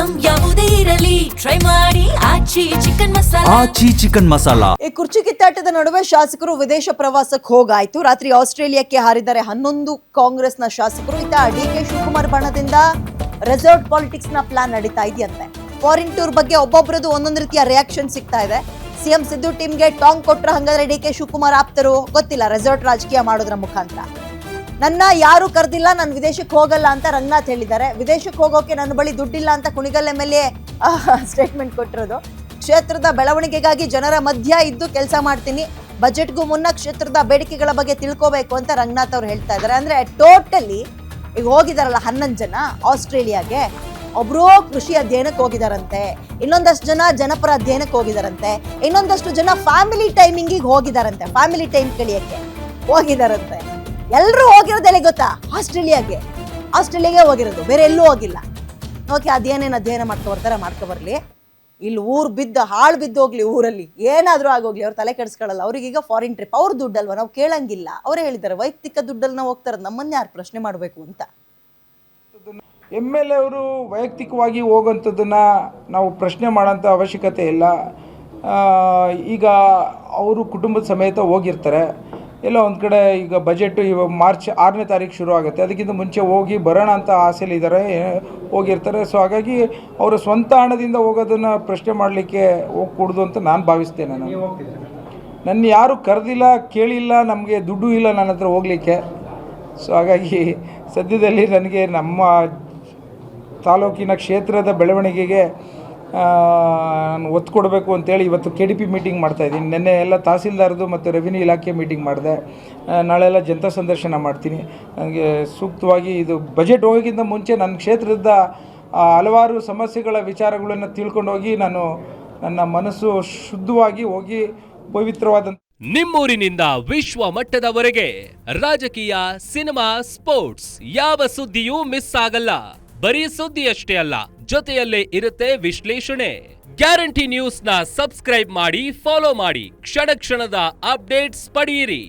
Item ಯಾವುದೇ ಇರಲಿ try ಮಾಡಿ ಆಚಿ ಚಿಕನ್ ಮಸಾಲಾ. ಈ ಕುರ್ಚಿ ಕಿತ್ತಾಟದ ನಡುವೆ ಶಾಸಕರು ವಿದೇಶ ಪ್ರವಾಸಕ್ಕೆ ಹೋಗಾಯ್ತು. ರಾತ್ರಿ ಆಸ್ಟ್ರೇಲಿಯಾಕ್ಕೆ ಹಾರಿದ್ದಾರೆ 11 ಕಾಂಗ್ರೆಸ್ನ ಶಾಸಕರು. ಇತ್ತ ಡಿಕೆ ಶಿವಕುಮಾರ್ ಬಣದಿಂದ ರೆಸಾರ್ಟ್ ಪಾಲಿಟಿಕ್ಸ್ ನ ಪ್ಲಾನ್ ನಡೀತಾ ಇದೆಯಂತೆ. ಫಾರಿನ್ ಟೂರ್ ಬಗ್ಗೆ ಒಬ್ಬೊಬ್ಬರದು ಒಂದೊಂದು ರೀತಿಯ ರಿಯಾಕ್ಷನ್ ಸಿಗ್ತಾ ಇದೆ. ಸಿಎಂ ಸಿದ್ದು ಟೀಮ್ಗೆ ಟಾಂಗ್ ಕೊಟ್ರ ಹಂಗಾದ್ರೆ ಡಿಕೆ ಶಿವಕುಮಾರ್ ಆಪ್ತರು ಗೊತ್ತಿಲ್ಲ, ರೆಸಾರ್ಟ್ ರಾಜಕೀಯ ಮಾಡೋದ್ರ ಮುಖಾಂತರ. ನನ್ನ ಯಾರು ಕರೆದಿಲ್ಲ, ನಾನು ವಿದೇಶಕ್ಕೆ ಹೋಗಲ್ಲ ಅಂತ ರಂಗನಾಥ್ ಹೇಳಿದ್ದಾರೆ. ವಿದೇಶಕ್ಕೆ ಹೋಗೋಕೆ ನನ್ನ ಬಳಿ ದುಡ್ಡಿಲ್ಲ ಅಂತ ಕುಣಿಗಲ್ MLA ಸ್ಟೇಟ್ಮೆಂಟ್ ಕೊಟ್ಟಿರೋದು. ಕ್ಷೇತ್ರದ ಬೆಳವಣಿಗೆಗಾಗಿ ಜನರ ಮಧ್ಯ ಇದ್ದು ಕೆಲಸ ಮಾಡ್ತೀನಿ, ಬಜೆಟ್ಗೂ ಮುನ್ನ ಕ್ಷೇತ್ರದ ಬೇಡಿಕೆಗಳ ಬಗ್ಗೆ ತಿಳ್ಕೋಬೇಕು ಅಂತ ರಂಗನಾಥ್ ಅವ್ರು ಹೇಳ್ತಾ ಇದ್ದಾರೆ. ಅಂದ್ರೆ ಟೋಟಲಿ ಈಗ ಹೋಗಿದಾರಲ್ಲ 11 ಜನ ಆಸ್ಟ್ರೇಲಿಯಾಗೆ, ಒಬ್ರು ಕೃಷಿ ಅಧ್ಯಯನಕ್ಕೆ ಹೋಗಿದಾರಂತೆ, ಇನ್ನೊಂದಷ್ಟು ಜನ ಜನಪರ ಅಧ್ಯಯನಕ್ಕೆ ಹೋಗಿದಾರಂತೆ, ಇನ್ನೊಂದಷ್ಟು ಜನ ಫ್ಯಾಮಿಲಿ ಟೈಮಿಂಗಿಗೆ ಹೋಗಿದಾರಂತೆ, ಫ್ಯಾಮಿಲಿ ಟೈಮ್ ಕಳಿಯಕ್ಕೆ ಹೋಗಿದಾರಂತೆ. ಎಲ್ಲರೂ ಹೋಗಿರೋದೆಲ್ಲ ಗೊತ್ತಾ? ಆಸ್ಟ್ರೇಲಿಯಾಗೆ ಹೋಗಿರೋದು, ಬೇರೆ ಎಲ್ಲೂ ಹೋಗಿಲ್ಲ. ಓಕೆ, ಅದೇನೇನು ಅಧ್ಯಯನ ಮಾಡ್ಕೊ ಬರ್ಲಿ. ಇಲ್ಲಿ ಊರು ಹಾಳು ಬಿದ್ದು ಹೋಗ್ಲಿ, ಊರಲ್ಲಿ ಏನಾದ್ರೂ ಆಗೋಗ್ಲಿ, ಅವ್ರು ತಲೆ ಕೆಡಿಸ್ಕೊಳ್ಳಲ್ಲ. ಅವ್ರಿಗೀಗ ಫಾರಿನ್ ಟ್ರಿಪ್, ಅವ್ರ ದುಡ್ಡಲ್ವಾ, ನಾವು ಕೇಳಂಗಿಲ್ಲ. ಅವರೇ ಹೇಳಿದ್ದಾರೆ ವೈಯಕ್ತಿಕ ದುಡ್ಡಲ್ಲಿ ನಾವು ಹೋಗ್ತಾರೆ, ನಮ್ಮನ್ನ ಯಾರು ಪ್ರಶ್ನೆ ಮಾಡಬೇಕು ಅಂತ. MLA ಅವರು ವೈಯಕ್ತಿಕವಾಗಿ ಹೋಗೋಂಥದ್ದನ್ನು ನಾವು ಪ್ರಶ್ನೆ ಮಾಡೋಂಥ ಅವಶ್ಯಕತೆ ಇಲ್ಲ. ಈಗ ಅವರು ಕುಟುಂಬದ ಸಮೇತ ಹೋಗಿರ್ತಾರೆ. ಎಲ್ಲ ಒಂದು ಕಡೆ ಈಗ ಬಜೆಟು ಇವಾಗ ಮಾರ್ಚ್ 6ನೇ ತಾರೀಕು ಶುರು ಆಗುತ್ತೆ, ಅದಕ್ಕಿಂತ ಮುಂಚೆ ಹೋಗಿ ಬರೋಣ ಅಂತ ಆಸೆಲಿದ್ದಾರೆ, ಹೋಗಿರ್ತಾರೆ. ಸೊ ಹಾಗಾಗಿ ಅವರ ಸ್ವಂತ ಹಣದಿಂದ ಹೋಗೋದನ್ನು ಪ್ರಶ್ನೆ ಮಾಡಲಿಕ್ಕೆ ಹೋಗ್ಕೂಡ್ದು ಅಂತ ನಾನು ಭಾವಿಸ್ತೇನೆ. ನನ್ನ ಯಾರು ಕರೆದಿಲ್ಲ, ಕೇಳಿಲ್ಲ, ನಮಗೆ ದುಡ್ಡು ಇಲ್ಲ ನನ್ನ ಹತ್ರ ಹೋಗಲಿಕ್ಕೆ. ಸೊ ಹಾಗಾಗಿ ಸದ್ಯದಲ್ಲಿ ನನಗೆ ನಮ್ಮ ತಾಲೂಕಿನ ಕ್ಷೇತ್ರದ ಬೆಳವಣಿಗೆಗೆ ನಾನು ಒತ್ತು ಕೊಡಬೇಕು ಅಂತೇಳಿ ಇವತ್ತು KDP ಮೀಟಿಂಗ್ ಮಾಡ್ತಾಯಿದ್ದೀನಿ. ನಿನ್ನೆ ಎಲ್ಲ ತಹಸೀಲ್ದಾರ್ದು ಮತ್ತು ರೆವಿನ್ಯೂ ಇಲಾಖೆ ಮೀಟಿಂಗ್ ಮಾಡಿದೆ. ನಾಳೆಲ್ಲ ಜನತಾ ಸಂದರ್ಶನ ಮಾಡ್ತೀನಿ. ನನಗೆ ಸೂಕ್ತವಾಗಿ ಇದು ಬಜೆಟ್ ಹೋಗೋಕ್ಕಿಂತ ಮುಂಚೆ ನನ್ನ ಕ್ಷೇತ್ರದ ಹಲವಾರು ಸಮಸ್ಯೆಗಳ ವಿಚಾರಗಳನ್ನು ತಿಳ್ಕೊಂಡೋಗಿ ನಾನು ನನ್ನ ಮನಸ್ಸು ಶುದ್ಧವಾಗಿ ಹೋಗಿ ಪವಿತ್ರವಾದಂಥ ನಿಮ್ಮೂರಿನಿಂದ ವಿಶ್ವ ಮಟ್ಟದವರೆಗೆ ರಾಜಕೀಯ, ಸಿನಿಮಾ, ಸ್ಪೋರ್ಟ್ಸ್ ಯಾವ ಸುದ್ದಿಯೂ ಮಿಸ್ ಆಗಲ್ಲ. ಬರೀ ಸುದ್ದಿಯಷ್ಟೇ ಅಲ್ಲ, ಜೊತೆಯಲ್ಲೇ ಇರುತ್ತೆ ವಿಶ್ಲೇಷಣೆ. ಗ್ಯಾರಂಟಿ ನ್ಯೂಸ್ನ ಸಬ್ಸ್ಕ್ರೈಬ್ ಮಾಡಿ, ಫಾಲೋ ಮಾಡಿ, ಕ್ಷಣ ಕ್ಷಣದ ಅಪ್ಡೇಟ್ಸ್ ಪಡೆಯಿರಿ.